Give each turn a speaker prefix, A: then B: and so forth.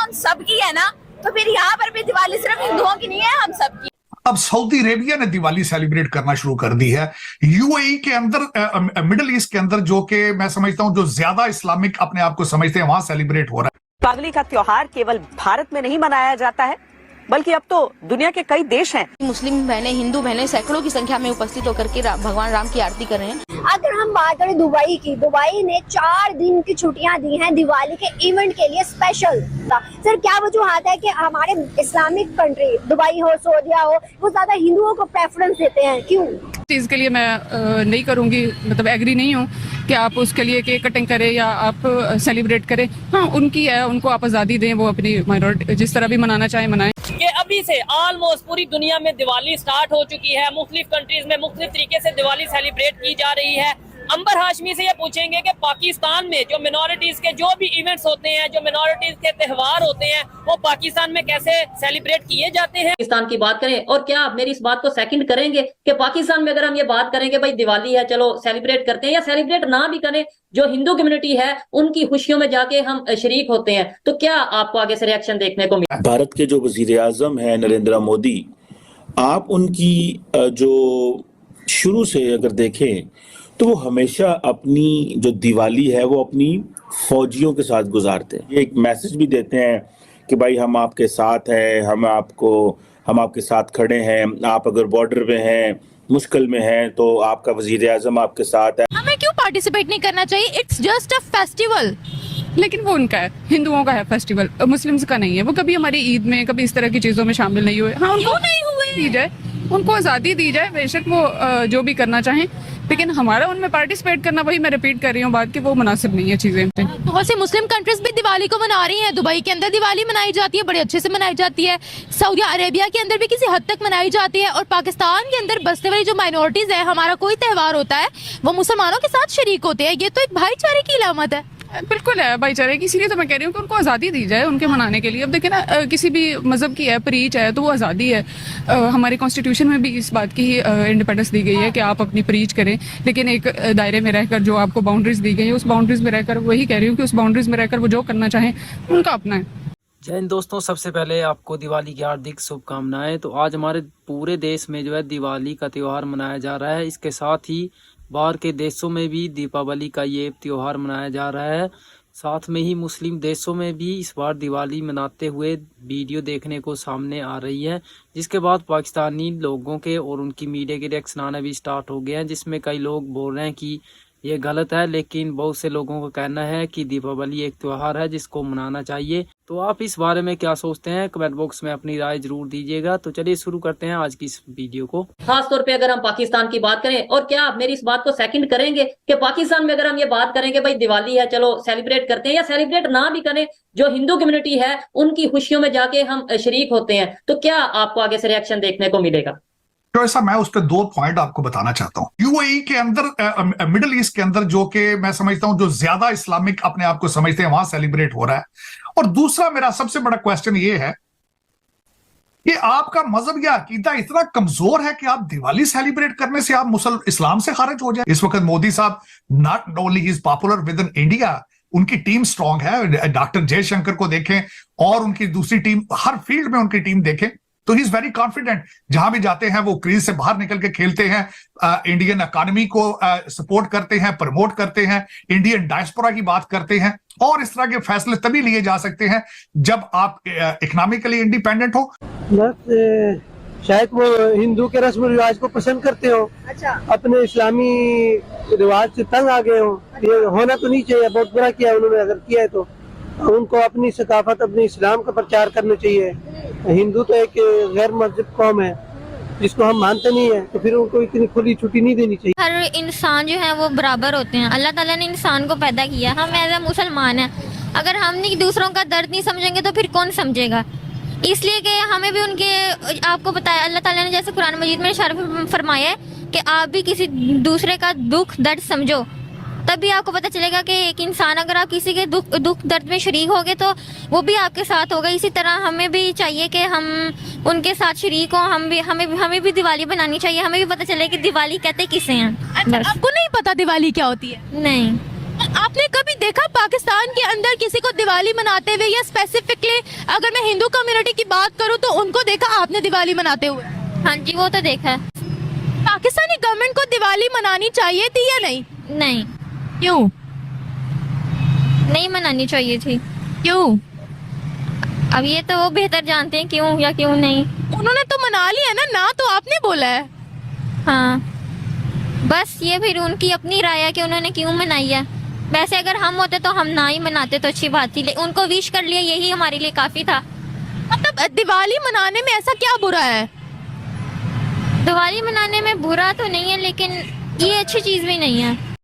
A: हम सबकी है ना, तो फिर यहाँ पर भी दिवाली सिर्फ हिंदुओं की नहीं है, हम सबकी।
B: अब सऊदी अरेबिया ने दिवाली सेलिब्रेट करना शुरू कर दी है। यूएई के अंदर, मिडिल ईस्ट के अंदर, जो कि मैं समझता हूं जो ज्यादा इस्लामिक अपने आप को समझते हैं, वहां सेलिब्रेट हो रहा है।
C: दीपावली का त्योहार केवल भारत में नहीं मनाया जाता है, बल्कि अब तो दुनिया के कई देश हैं।
D: मुस्लिम बहनें, हिंदू बहनें सैकड़ों की संख्या में उपस्थित होकर के भगवान राम की आरती कर रहे हैं।
E: अगर हम बात करें दुबई की, दुबई ने 4 दिन की छुट्टियां दी हैं दिवाली के इवेंट के लिए स्पेशल। सर क्या वजूहत है कि हमारे इस्लामिक कंट्री दुबई हो, सऊदीया हो, वो ज्यादा हिंदुओं को प्रेफरेंस देते हैं, क्यों?
F: चीज़ के लिए मैं नहीं करूंगी, मतलब एग्री नहीं हूँ कि आप उसके लिए केक कटिंग करें या आप सेलिब्रेट करें। हाँ, उनकी है, उनको आप आज़ादी दें, वो अपनी माइनॉरिटी जिस तरह भी मनाना चाहे मनाएं।
G: कि अभी से ऑलमोस्ट पूरी दुनिया में दिवाली स्टार्ट हो चुकी है। मुख्तलिफ कंट्रीज में मुख्तलिफ तरीके से दिवाली सेलिब्रेट की जा रही है। अंबर हाशमी से ये पूछेंगे कि पाकिस्तान में जो मिनॉरिटीज के जो भी इवेंट्स होते हैं, जो मिनॉरिटीज के त्यौहार होते हैं, वो पाकिस्तान में कैसे सेलिब्रेट किए जाते हैं।
H: पाकिस्तान की बात करें, और क्या आप मेरी इस बात को सेकंड करेंगे कि पाकिस्तान में अगर हम ये बात करेंगे भाई दिवाली है, चलो सेलिब्रेट करते हैं, या सेलिब्रेट ना भी करें, जो हिंदू कम्युनिटी है उनकी खुशियों में जाके हम शरीक होते हैं, तो क्या आपको आगे से रिएक्शन देखने को मिला?
I: भारत के जो वजीर आजम है नरेंद्र मोदी, आप उनकी जो शुरू से अगर देखें तो वो हमेशा अपनी जो दिवाली है वो अपनी फौजियों के साथ गुजारते हैं। ये एक मैसेज भी देते हैं कि भाई हम आपके साथ हैं, हम आपके साथ खड़े हैं, आप अगर बॉर्डर पे हैं, मुश्किल में हैं, तो आपका वजीर आजम आपके साथ है।
D: हमें क्यों पार्टिसिपेट नहीं करना चाहिए? It's just a festival.
F: लेकिन वो उनका है, हिंदुओं का है फेस्टिवल, मुस्लिम्स का नहीं है। वो कभी हमारी ईद में, कभी इस तरह की चीजों में शामिल नहीं हुए। हाँ, उनको नहीं हुए, दी जाए, उनको आज़ादी दी जाए, बेशक वो जो भी करना चाहें, लेकिन हमारा उनमें पार्टिसिपेट करना, वही मैं रिपीट कर रही हूँ बात, कि वो मुनासिब नहीं है चीजें।
D: बहुत सी मुस्लिम कंट्रीज भी दिवाली को मना रही हैं। दुबई के अंदर दिवाली मनाई जाती है, बड़े अच्छे से मनाई जाती है। सऊदी अरेबिया के अंदर भी किसी हद तक मनाई जाती है। और पाकिस्तान के अंदर बसने वाली जो माइनॉरिटीज है, हमारा कोई त्यौहार होता है वो मुसलमानों के साथ शरीक होते हैं। ये तो एक भाईचारे की अलामत है।
F: बिल्कुल है भाईचारे की, इसीलिए तो मैं कह रही हूँ कि उनको आज़ादी दी जाए उनके मनाने के लिए। अब देखिए ना, किसी भी मजहब की है, प्रीच है, तो वो आज़ादी है। हमारे कॉन्स्टिट्यूशन में भी इस बात की इंडिपेंडेंस दी गई है कि आप अपनी प्रीच करें, लेकिन एक दायरे में रहकर, जो आपको बाउंड्रीज दी गई है उस बाउंड्रीज में रहकर, वही कह रही हूँ कि उस बाउंड्रीज में रहकर वो जो करना चाहें उनका अपना है।
J: जय हिंद दोस्तों, सबसे पहले आपको दिवाली की हार्दिक शुभकामनाएं। तो आज हमारे पूरे देश में जो है दिवाली का त्यौहार मनाया जा रहा है। इसके साथ ही बाहर के देशों में भी दीपावली का ये त्यौहार मनाया जा रहा है। साथ में ही मुस्लिम देशों में भी इस बार दिवाली मनाते हुए वीडियो देखने को सामने आ रही है, जिसके बाद पाकिस्तानी लोगों के और उनकी मीडिया के रिएक्शन आना भी स्टार्ट हो गए हैं, जिसमें कई लोग बोल रहे हैं कि ये गलत है, लेकिन बहुत से लोगों का कहना है कि दीपावली एक त्यौहार है जिसको मनाना चाहिए। तो आप इस बारे में क्या सोचते हैं, कमेंट बॉक्स में अपनी राय जरूर दीजिएगा। तो चलिए शुरू करते हैं आज की इस वीडियो को।
H: खास तौर पे अगर हम पाकिस्तान की बात करें, और क्या आप मेरी इस बात को सेकंड करेंगे कि पाकिस्तान में अगर हम ये बात करेंगे भाई दिवाली है, चलो सेलिब्रेट करते हैं, या सेलिब्रेट ना भी करें, जो हिंदू कम्युनिटी है उनकी खुशियों में जाके हम शरीक होते हैं, तो क्या आपको आगे से रिएक्शन देखने को मिलेगा?
B: तो ऐसा मैं उस पर 2 पॉइंट आपको बताना चाहता हूं। यूएई के अंदर, मिडिल ईस्ट के अंदर, जो कि मैं समझता हूं जो ज्यादा इस्लामिक अपने आप को समझते हैं, वहां सेलिब्रेट हो रहा है। और दूसरा मेरा सबसे बड़ा क्वेश्चन ये है कि आपका मजहब या अकीदा इतना कमजोर है कि आप दिवाली सेलिब्रेट करने से आप इस्लाम से खारिज हो जाए। इस वक्त मोदी साहब not only is popular with in India, उनकी टीम स्ट्रांग है। डॉक्टर जयशंकर को देखें और उनकी दूसरी टीम, हर फील्ड में उनकी टीम देखें, तो ही इज वेरी कॉन्फिडेंट। जहां भी जाते हैं वो क्रीज से बाहर निकल के खेलते हैं, इंडियन इकोनॉमी को सपोर्ट करते हैं, प्रमोट करते हैं, इंडियन डायस्पोरा की बात करते हैं। और इस तरह के फैसले तभी लिए जा सकते हैं जब आप इकोनॉमिकली इंडिपेंडेंट हो।
K: शायद वो हिंदू के रस्म रिवाज को पसंद करते हो,
E: अच्छा,
K: अपने इस्लामी रिवाज से तंग आ गए हो। ये होना तो नहीं चाहिए, बहुत बुरा किया उन्होंने, अगर किया है तो उनको अपनी सकाफत, अपने इस्लाम का प्रचार करना चाहिए। हिंदू तो एक गैर मजहब कौम है जिसको हम मानते नहीं है, तो फिर उनको इतनी खुली छुट्टी नहीं देनी चाहिए।
L: हर इंसान जो है वो बराबर होते हैं। अल्लाह ताला ने इंसान को पैदा किया, हम एज ए मुसलमान हैं, अगर हम नहीं दूसरों का दर्द नहीं समझेंगे तो फिर कौन समझेगा? इसलिए कि हमें भी उनके, आपको बताया अल्लाह ताला ने जैसे कुरान मजीद में इरशाद फरमाया है कि आप भी किसी दूसरे का दुख दर्द समझो, तभी आपको पता चलेगा कि एक इंसान, अगर आप किसी के दुख दर्द में शरीक होगे तो वो भी आपके साथ होगा। इसी तरह हमें भी चाहिए कि हम उनके साथ शरीक हों। हमें भी दिवाली बनानी चाहिए, हमें भी पता चले कि दिवाली कहते किसे हैं।
D: आपको नहीं पता दिवाली क्या होती है?
L: नहीं।
D: आपने कभी देखा पाकिस्तान के अंदर किसी को दिवाली मनाते हुए, या स्पेसिफिकली अगर मैं हिंदू कम्युनिटी की बात करूं तो उनको देखा आपने दिवाली मनाते हुए?
L: हाँ जी, वो तो देखा है।
D: पाकिस्तानी गवर्नमेंट को दिवाली मनानी चाहिए थी या नहीं?
L: नहीं,
D: क्यों?
L: नहीं मनानी चाहिए थी।
D: क्यों?
L: अब ये तो वो बेहतर जानते हैं क्यों या क्यों नहीं।
D: उन्होंने तो मना लिया ना तो आपने बोला है।
L: हाँ, बस ये फिर उनकी अपनी राय है कि उन्होंने क्यों मनाई है। वैसे अगर हम होते तो हम ना ही मनाते तो अच्छी बात थी, लेकिन उनको विश कर लिया, यही हमारे लिए काफी था।
D: मतलब दिवाली मनाने में ऐसा क्या बुरा है?
L: दिवाली मनाने में बुरा तो नहीं है, लेकिन ये अच्छी चीज भी नहीं है।